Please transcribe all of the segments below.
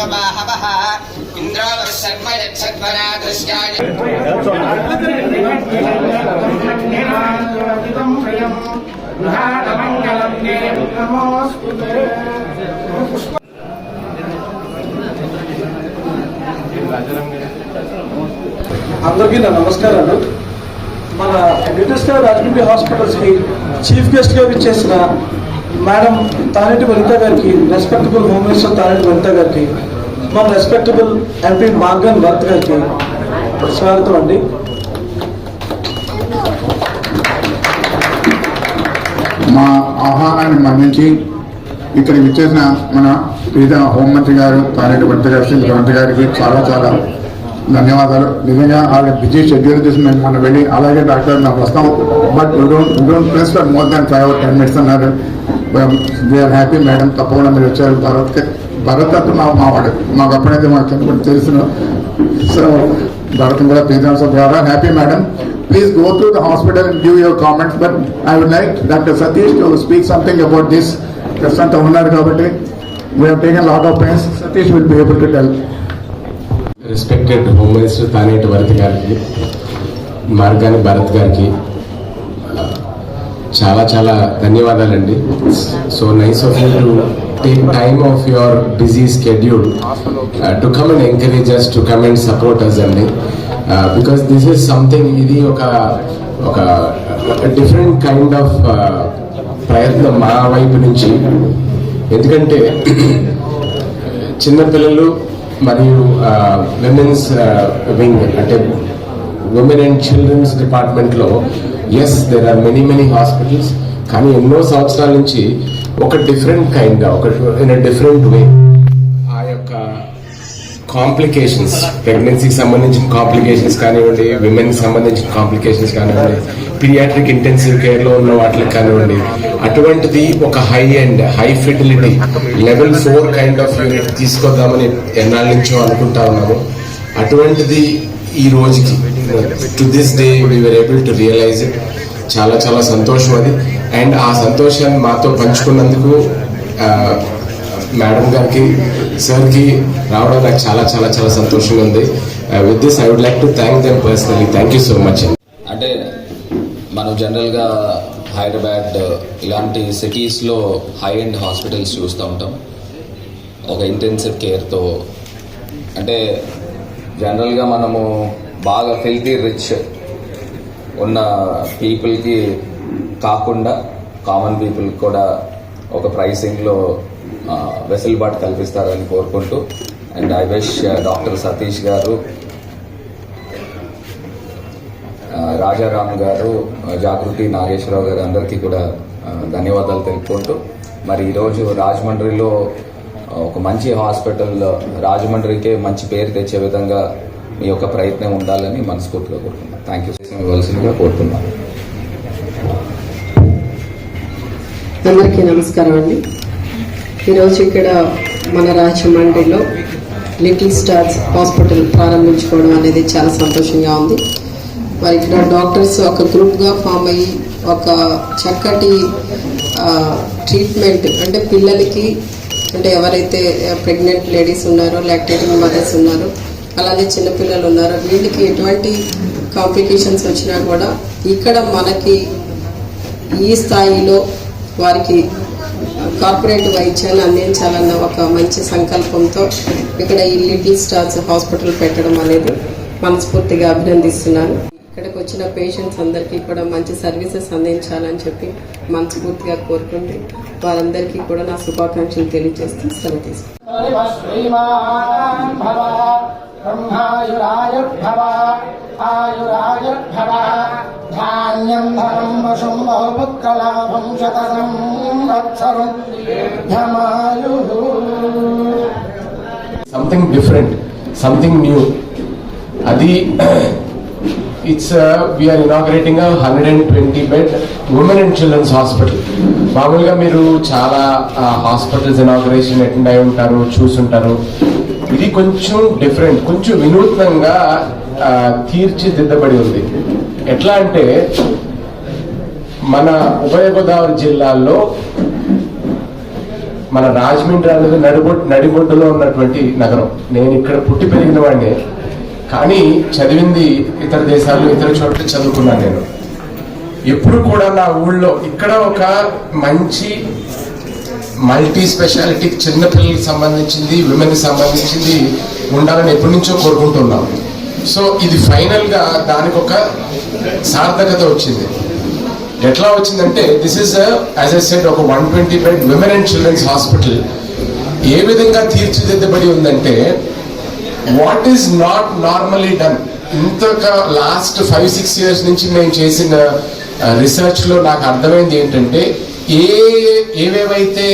बाहवः इंद्रावः शर्म यच्छध्वना दृश्याय అందరికీ నా నమస్కారాలు. మన లిటిల్ స్టార్ రాజమండ్రి హాస్పిటల్స్కి చీఫ్ గెస్ట్గా విచ్చేసిన మేడం తానేటి వనిత గారికి, respectable home minister Taneti Vanitha గారికి, మన రెస్పెక్టబుల్ ఎంపీ మార్గన్ భరత్ గారికి స్వాగతం అండి. మా ఆహ్వానాన్ని మన్నించి ఇక్కడికి విచ్చేసిన మన పేద హోంమంత్రి గారు తానేటి వనిత గారికి చాలా చాలా ధన్యవాదాలు. నిజంగా ఆవిడ బిజీ షెడ్యూల్ చేసి మేము మనం వెళ్ళి అలాగే డాక్టర్ నాకు వస్తాం, but don't press for more than 5 or 10 minutes అన్నారు. వీఆర్ హ్యాపీ మేడం, తప్పకుండా మీరు వచ్చారు. భరత్ అంటూ మావాడు, మాకు అప్పుడైతే మాకు తెలుసును. సో భరత్ కూడా పేరెంట్స్ ద్వారా happy madam. Please go to the hospital and give your comments, but I would like Dr. Satish to speak something about this. President ఉన్నారు కాబట్టి we have taken a lot of pains. Satish will be able to tell. Respected home minister Taneti Vanitha గారికి, మార్గాని భరత్ గారికి చాలా చాలా ధన్యవాదాలండి. So nice of you to take time of your busy schedule to come and encourage us, to come and support us అండి. Because this is something, ఇది ఒక different kind of ప్రయత్నం మా వైపు నుంచి. ఎందుకంటే చిన్నపిల్లలు మరియు విమెన్స్ వింగ్ అంటే ఉమెన్ అండ్ చిల్డ్రన్స్ డిపార్ట్మెంట్లో as there are many hospitals, కానీ ఎన్నో సంవత్సరాల నుంచి ఒక డిఫరెంట్ కైండ్గా, ఒక ఇన్ అ డిఫరెంట్ వే ఆ యొక్క కాంప్లికేషన్స్, ప్రెగ్నెన్సీకి సంబంధించిన కాంప్లికేషన్స్ కానివ్వండి, విమెన్కి సంబంధించిన కాంప్లికేషన్స్ కానివ్వండి, పీడియాట్రిక్ ఇంటెన్సివ్ కేర్లో ఉన్న వాటికి కానివ్వండి, అటువంటిది ఒక high fertility level 4 kind of unit తీసుకొద్దామని ఎన్నాళ్ళ నుంచో అనుకుంటా ఉన్నాము. అటువంటిది ఈ రోజుకి to this day we were able to realise it. చాలా చాలా సంతోషం అది. అండ్ ఆ సంతోషాన్ని మాతో పంచుకున్నందుకు మేడం గారికి, సార్కి రావడం నాకు చాలా చాలా చాలా సంతోషంగా ఉంది. With this I would like to thank them personally. Thank you so much. అంటే మనం జనరల్గా హైదరాబాద్ ఇలాంటి సిటీస్లో హై ఎండ్ హాస్పిటల్స్ చూస్తూ ఉంటాం, ఒక ఇంటెన్సివ్ కేర్తో. అంటే జనరల్గా మనము బాగా ఫెల్తీ రిచ్ ఉన్న పీపుల్కి కాకుండా కామన్ పీపుల్కి కూడా ఒక ప్రైసింగ్లో వెసులుబాటు కల్పిస్తారని కోరుకుంటూ, and I wish doctor Satish గారు, రాజారాం గారు, జాగృతి నాగేశ్వరరావు గారు అందరికీ కూడా ధన్యవాదాలు తెలుపుకుంటూ, మరి ఈరోజు రాజమండ్రిలో ఒక మంచి హాస్పిటల్, రాజమండ్రికే మంచి పేరు తెచ్చే విధంగా మీ యొక్క ప్రయత్నం ఉండాలని మనస్ఫూర్తిగా కోరుతున్నాను. థ్యాంక్ యూ ఇవ్వాల్సిందిగా కోరుతున్నాను. అందరికీ నమస్కారం అండి. ఈరోజు ఇక్కడ మన రాజమండ్రిలో లిటిల్ స్టార్స్ హాస్పిటల్ ప్రారంభించుకోవడం అనేది చాలా సంతోషంగా ఉంది. మరి ఇక్కడ డాక్టర్స్ ఒక గ్రూప్గా ఫామ్ అయ్యి ఒక చక్కటి ట్రీట్మెంట్, అంటే పిల్లలకి, అంటే ఎవరైతే ప్రెగ్నెంట్ లేడీస్ ఉన్నారో, లాక్టేటింగ్ మదర్స్ ఉన్నారో, అలాగే చిన్నపిల్లలు ఉన్నారో, వీళ్ళకి ఎటువంటి కాంప్లికేషన్స్ వచ్చినా కూడా ఇక్కడ మనకి ఈ స్థాయిలో వారికి కార్పొరేట్ వైద్యాన్ని అందించాలన్న ఒక మంచి సంకల్పంతో ఇక్కడ ఈ లిటిల్ స్టార్స్ హాస్పిటల్ పెట్టడం అనేది మనస్ఫూర్తిగా అభినందిస్తున్నాను. ఇక్కడికి వచ్చిన పేషెంట్స్ అందరికీ కూడా మంచి సర్వీసెస్ అందించాలని చెప్పి మనస్ఫూర్తిగా కోరుకుంటూ వారందరికీ కూడా నా శుభాకాంక్షలు తెలియజేస్తూ సెలవు సంథింగ్ డిఫరెంట్, సంథింగ్ న్యూ. అది we're inaugurating 120 bed women and children's hospital. మామూలుగా మీరు చాలా హాస్పిటల్స్ ఇనాగ్రేషన్ అటెండ్ అయి ఉంటారు, చూసుంటారు. ఇది కొంచెం డిఫరెంట్, కొంచెం వినూత్నంగా తీర్చిదిద్దబడి ఉంది. ఎట్లా అంటే మన ఉభయ గోదావరి జిల్లాల్లో మన రాజమండ్రి అనేది నడిబొడ్డులో ఉన్నటువంటి నగరం. నేను ఇక్కడ పుట్టి పెరిగిన వాడిని, కానీ చదివింది ఇతర దేశాల్లో ఇతర చోట్ల చదువుకున్నాను. నేను ఎప్పుడు కూడా నా ఊళ్ళో ఇక్కడ ఒక మంచి మల్టీ స్పెషాలిటీ చిన్నపిల్లలకి సంబంధించింది, విమెన్కి సంబంధించింది ఉండాలని ఎప్పటి నుంచో కోరుకుంటున్నాం. సో ఇది ఫైనల్ గా దానికి ఒక సార్థకత వచ్చింది. ఎట్లా వచ్చిందంటే this is as I said ఒక 120 bed women and children's hospital ఏ విధంగా తీర్చిదిద్దబడి ఉందంటే what is not normally done. ఇంతగా లాస్ట్ 5-6 years నుంచి మేము చేసిన రీసెర్చ్ లో నాకు అర్థమైంది ఏంటంటే ఏవేవైతే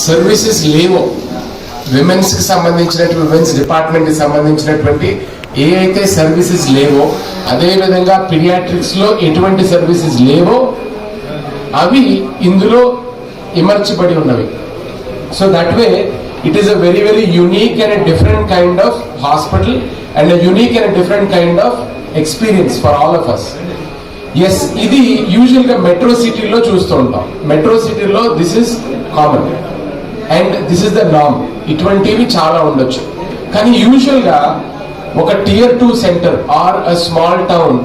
సర్వీసెస్ లేవో విమెన్స్ కి సంబంధించినటువంటి విమెన్స్ డిపార్ట్మెంట్ కి సంబంధించినటువంటి ఏ అయితే సర్వీసెస్ లేవో, అదే విధంగా పీడియాట్రిక్స్ లో ఎటువంటి సర్వీసెస్ లేవో అవి ఇందులో ఇమర్చబడి ఉన్నవి. So that way it is a very very unique and different kind of hospital and unique and different kind of experience for all of us. Yes, ఇది యూజువల్ గా మెట్రో సిటీలో చూస్తూ ఉంటాం. మెట్రో సిటీలో this is common and this is the norm. ఇటువంటివి చాలా ఉండొచ్చు. కానీ యూజువల్ గా ఒక Tier 2 centre or a small town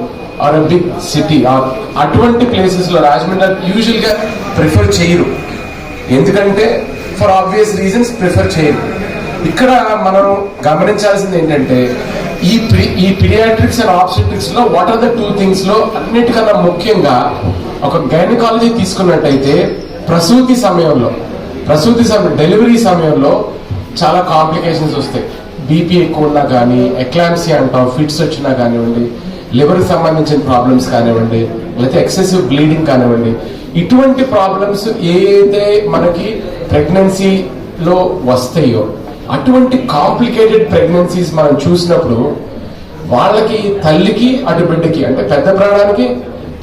or a big city or అటువంటి ప్లేసెస్ లో రాజమండ్రి యూజువల్ గా ప్రిఫర్ చేయరు. ఎందుకంటే ఫర్ ఆబ్వియస్ రీజన్స్ ప్రిఫర్ చేయరు. ఇక్కడ మనం గమనించాల్సింది ఏంటంటే ఈ పీడియాట్రిక్స్ అండ్ ఆబ్స్టెట్రిక్స్ లో వాట్ ఆర్ ద 2 things లో అన్నిటికన్నా ముఖ్యంగా ఒక గైనకాలజీ తీసుకున్నట్టయితే ప్రసూతి సమయంలో డెలివరీ సమయంలో చాలా కాంప్లికేషన్స్ వస్తాయి. బీపీ ఎక్కువ ఉన్నా కానీ, ఎక్లాంప్సియా అంటాం, ఫిట్స్ వచ్చినా కానివ్వండి, లివర్ సంబంధించిన ప్రాబ్లమ్స్ కానివ్వండి, లేకపోతే ఎక్సెసివ్ బ్లీడింగ్ కానివ్వండి, ఇటువంటి ప్రాబ్లమ్స్ ఏదైతే మనకి ప్రెగ్నెన్సీలో వస్తాయో అటువంటి కాంప్లికేటెడ్ ప్రెగ్నెన్సీస్ మనం చూసినప్పుడు వాళ్ళకి, తల్లికి, అటు బిడ్డకి అంటే పెద్ద ప్రాణానికి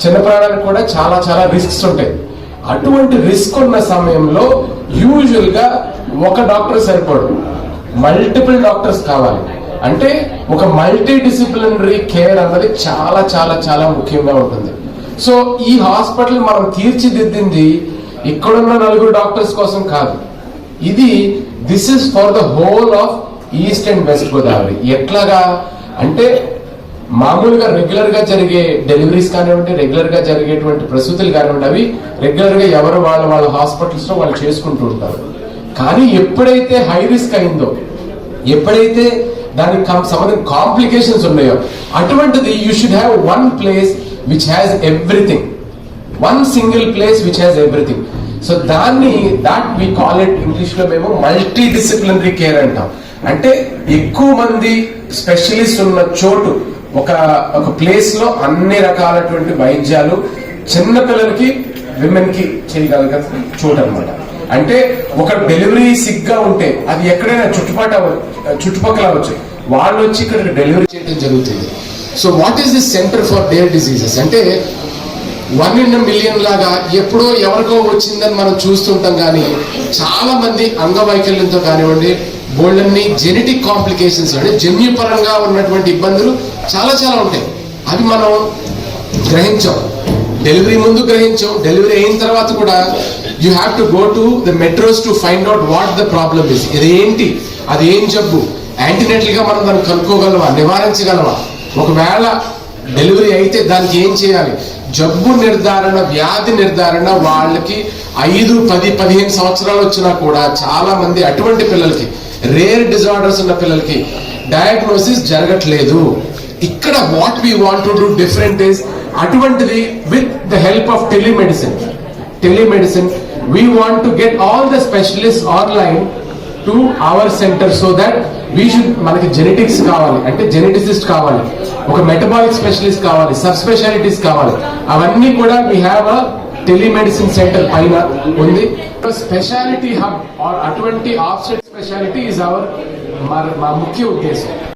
చిన్న ప్రాణానికి కూడా చాలా చాలా రిస్క్స్ ఉంటాయి. అటువంటి రిస్క్ ఉన్న సమయంలో యూజువల్ గా ఒక డాక్టర్ సరిపోడు, మల్టిపుల్ డాక్టర్స్ కావాలి. అంటే ఒక మల్టీ డిసిప్లినరీ కేర్ అన్నది చాలా చాలా చాలా ముఖ్యంగా ఉంటుంది. సో ఈ హాస్పిటల్ మనం తీర్చిదిద్దింది ఇక్కడున్న 4 డాక్టర్స్ కోసం కాదు. ఇది this is for the whole of east and west Godavari. ఎట్లాగా అంటే మామూలుగా రెగ్యులర్ గా జరిగే డెలివరీస్ కానివ్వండి, రెగ్యులర్ గా జరిగేటువంటి ప్రసూతులు కానివ్వండి, అవి రెగ్యులర్ గా ఎవరు వాళ్ళ హాస్పిటల్స్ లో వాళ్ళు చేసుకుంటూ ఉంటారు. కానీ ఎప్పుడైతే హై రిస్క్ అయిందో, ఎప్పుడైతే దానికి సంబంధించిన కాంప్లికేషన్స్ ఉన్నాయో, అటువంటిది you should have one place which has everything, one single place which has everything. So that we call it English లో మేము మల్టీ డిసిప్లినరీ కేర్ అంటాం. అంటే ఎక్కువ మంది స్పెషలిస్ట్ ఉన్న చోటు, ఒక ప్లేస్ లో అన్ని రకాలటువంటి వైద్యాలు చిన్న పిల్లలకి, విమెన్ కి చేయగలిగే చోటు అనమాట. అంటే ఒక డెలివరీ సిక్ గా ఉంటే అది ఎక్కడైనా చుట్టుపక్కల అవ్వచ్చు, వాళ్ళు వచ్చి ఇక్కడ డెలివరీ చేయడం జరుగుతుంది. So what is this centre for dare diseases అంటే 1 in a million లాగా ఎప్పుడో ఎవరికో వచ్చిందని మనం చూస్తుంటాం. కానీ చాలా మంది అంగవైకల్యంతో కానివ్వండి, బోల్డన్ని జెనెటిక్ కాంప్లికేషన్స్ అంటే జన్యుపరంగా ఉన్నటువంటి ఇబ్బందులు చాలా చాలా ఉంటాయి. అవి మనం గ్రహించాం, డెలివరీ ముందు గ్రహించాం, డెలివరీ అయిన తర్వాత కూడా you have to go to the metros to find out what the problem is. ఇదేంటి, అది ఏం జబ్బు, యాంటీనేటల్ గా మనం దాన్ని కనుక్కోగలమా, నివారించగలమా, ఒకవేళ డెలివరీ అయితే దానికి ఏం చేయాలి, జబ్బు నిర్ధారణ, వ్యాధి నిర్ధారణ. వాళ్ళకి 5, 10, 15 సంవత్సరాలు వచ్చినా కూడా చాలా మంది అటువంటి పిల్లలకి, రేర్ డిజార్డర్స్ ఉన్న పిల్లలకి డయాగ్నోసిస్ జరగట్లేదు. ఇక్కడ what we want to do different is అటువంటిది with the help of telemedicine we want to get all the specialists online to our center so that we should, మనకి జెనెటిక్స్ కావాలి అంటే geneticist కావాలి, ఒక మెటబాలిక్ స్పెషలిస్ట్ కావాలి, sub specialities కావాలి, అవన్నీ కూడా we have a telemedicine centre పైన ఉంది. స్పెషాలిటీ హబ్ ఆర్ అటువంటి ఆఫ్సెట్ స్పెషాలిటీ ఇస్ అవర్ మా ముఖ్య ఉద్దేశం.